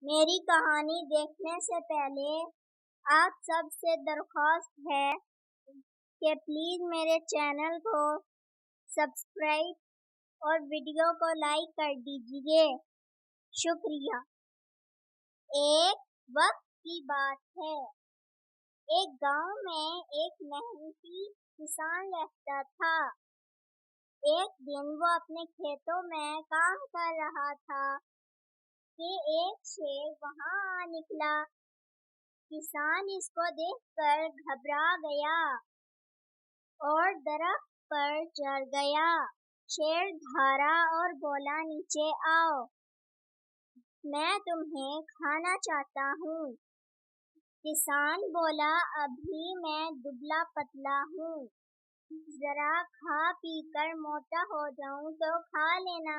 میری کہانی دیکھنے سے پہلے آپ سب سے درخواست ہے کہ پلیز میرے چینل کو سبسکرائب اور ویڈیو کو لائک کر دیجیے، شکریہ۔ ایک وقت کی بات ہے، ایک گاؤں میں ایک محنتی کسان رہتا تھا۔ ایک دن وہ اپنے کھیتوں میں کام کر رہا تھا کہ ایک شیر وہاں آ نکلا۔ کسان اس کو دیکھ کر گھبرا گیا اور درخت پر چڑھ گیا۔ شیر دھارا اور بولا، نیچے آؤ، میں تمہیں کھانا چاہتا ہوں۔ کسان بولا، ابھی میں دبلا پتلا ہوں، ذرا کھا پی کر موٹا ہو جاؤں تو کھا لینا۔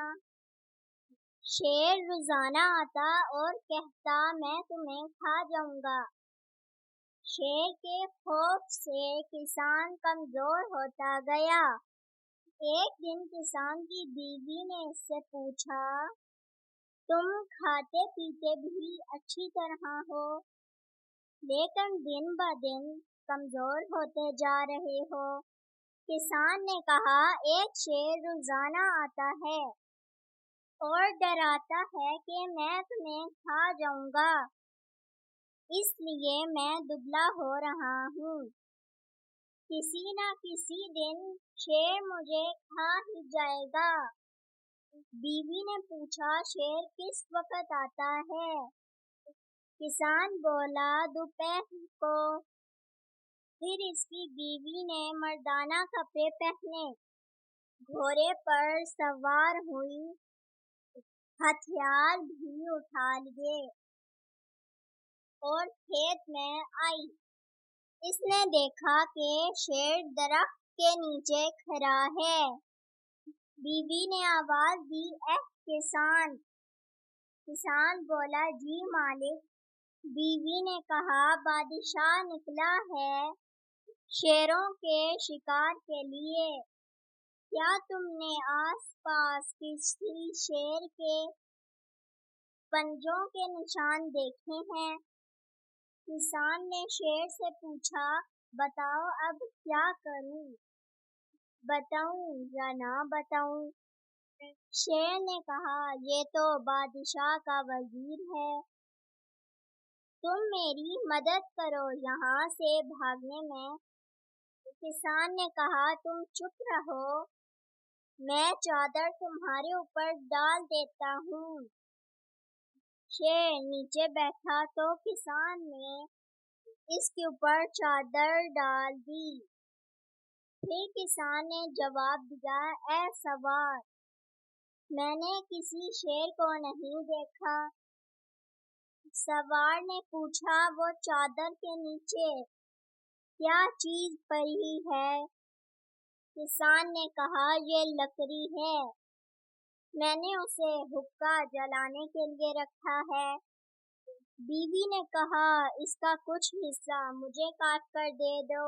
شیر روزانہ آتا اور کہتا، میں تمہیں کھا جاؤں گا۔ شیر کے خوف سے کسان کمزور ہوتا گیا۔ ایک دن کسان کی بیوی نے اس سے پوچھا، تم کھاتے پیتے بھی اچھی طرح ہو، لیکن دن بدن کمزور ہوتے جا رہے ہو۔ کسان نے کہا، ایک شیر روزانہ آتا ہے اور ڈراتا ہے کہ میں تمہیں کھا جاؤں گا، اس لیے میں دبلا ہو رہا ہوں۔ کسی نہ کسی دن شیر مجھے کھا ہی جائے گا۔ بیوی نے پوچھا، شیر کس وقت آتا ہے؟ کسان بولا، دوپہر کو۔ پھر اس کی بیوی نے مردانہ کپڑے پہنے، گھوڑے پر سوار ہوئی، ہتھیار بھی اٹھا لیے اور کھیت میں آئی۔ اس نے دیکھا کہ شیر درخت کے نیچے کھڑا ہے۔ بیوی نے آواز دی، اے کسان! کسان بولا، جی مالک۔ بیوی نے کہا، بادشاہ نکلا ہے شیروں کے شکار کے لیے، کیا تم نے آس پاس کسی شیر کے پنجوں کے نشان دیکھے ہیں؟ کسان نے شیر سے پوچھا، بتاؤ اب کیا کروں، بتاؤں یا نہ بتاؤں؟ شیر نے کہا، یہ تو بادشاہ کا وزیر ہے، تم میری مدد کرو یہاں سے بھاگنے میں۔ کسان نے کہا، تم چپ رہو، میں چادر تمہارے اوپر ڈال دیتا ہوں۔ شیر نیچے بیٹھا تو کسان نے اس کے اوپر چادر ڈال دی۔ پھر کسان نے جواب دیا، اے سوار، میں نے کسی شیر کو نہیں دیکھا۔ سوار نے پوچھا، وہ چادر کے نیچے کیا چیز پڑی ہے؟ کسان نے کہا، یہ لکڑی ہے، میں نے اسے حقہ جلانے کے لیے رکھا ہے۔ بیوی نے کہا، اس کا کچھ حصہ مجھے کاٹ کر دے دو،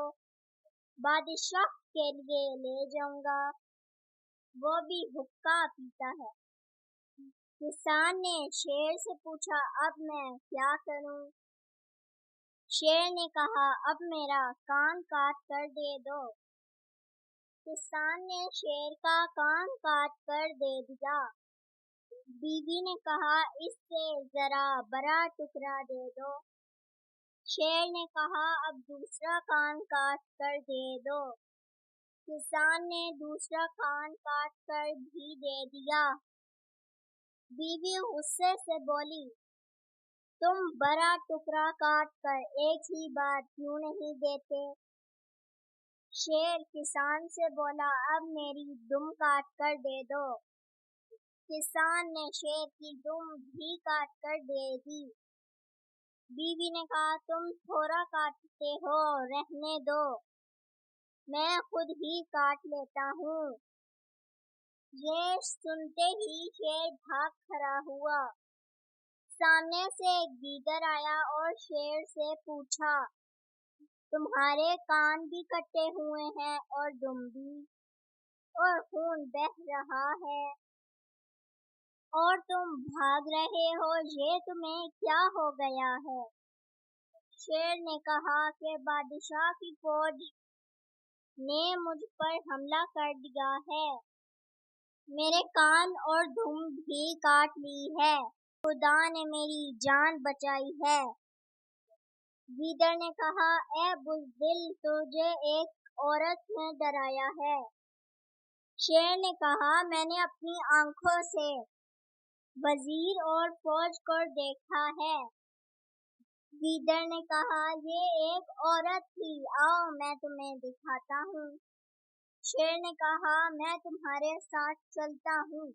بادشاہ کے لیے لے جاؤں گا، وہ بھی حقہ پیتا ہے۔ کسان نے شیر سے پوچھا، اب میں کیا کروں؟ شیر نے کہا، اب میرا کان کاٹ کر دے دو۔ کسان نے شیر کا کان کاٹ کر دے دیا۔ بیوی نے کہا، اس سے ذرا بڑا ٹکڑا دے دو۔ شیر نے کہا، اب دوسرا کان کاٹ کر دے دو۔ کسان نے دوسرا کان کاٹ کر بھی دے دیا۔ بیوی غصے سے بولی، تم بڑا ٹکڑا کاٹ کر ایک ہی بار کیوں نہیں دیتے؟ شیر کسان سے بولا، اب میری دم کاٹ کر دے دو۔ کسان نے شیر کی دم بھی کاٹ کر دے دی۔ بیوی نے کہا، تم تھوڑا کاٹتے ہو، رہنے دو، میں خود ہی کاٹ لیتا ہوں۔ یہ سنتے ہی شیر بھاگ کھڑا ہوا۔ سامنے سے ایک دیگر آیا اور شیر سے پوچھا، تمہارے کان بھی کٹے ہوئے ہیں اور دم بھی، اور خون بہہ رہا ہے، اور تم بھاگ رہے ہو، یہ تمہیں کیا ہو گیا ہے؟ شیر نے کہا کہ بادشاہ کی فوج نے مجھ پر حملہ کر دیا ہے، میرے کان اور دم بھی کاٹ لی ہے، خدا نے میری جان بچائی ہے۔ گیدڑ نے کہا، اے بزدل، تجھے ایک عورت نے ڈرایا ہے۔ شیر نے کہا، میں نے اپنی آنکھوں سے وزیر اور فوج کو دیکھا ہے۔ گیدڑ نے کہا، یہ ایک عورت تھی، آؤ میں تمہیں دکھاتا ہوں۔ شیر نے کہا، میں تمہارے ساتھ چلتا ہوں،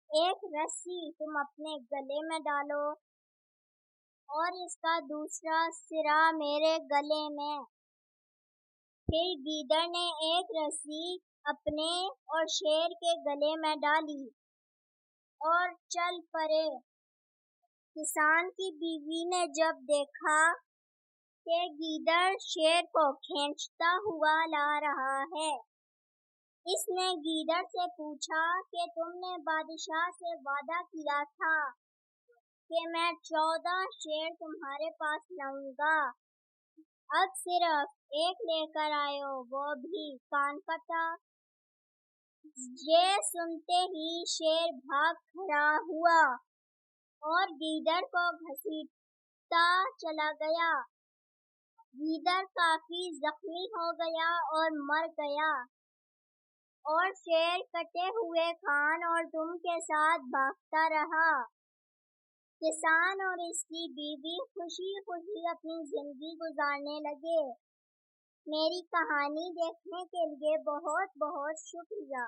ایک رسی تم اپنے گلے میں ڈالو اور اس کا دوسرا سرا میرے گلے میں۔ پھر گیدڑ نے ایک رسی اپنے اور شیر کے گلے میں ڈالی اور چل پڑے۔ کسان کی بیوی نے جب دیکھا کہ گیدڑ شیر کو کھینچتا ہوا لا رہا ہے، اس نے گیدڑ سے پوچھا کہ تم نے بادشاہ سے وعدہ کیا تھا کہ میں 14 شیر تمہارے پاس لاؤں گا، اب صرف ایک لے کر آئے ہو، وہ بھی کان کٹا۔ یہ سنتے ہی شیر بھاگ کھڑا ہوا اور گیدڑ کو گھسیٹتا چلا گیا۔ گیدڑ کافی زخمی ہو گیا اور مر گیا، اور شیر کٹے ہوئے کان اور دم کے ساتھ بھاگتا رہا۔ کسان اور اس کی بیوی خوشی خوشی اپنی زندگی گزارنے لگے۔ میری کہانی دیکھنے کے لیے بہت بہت شکریہ۔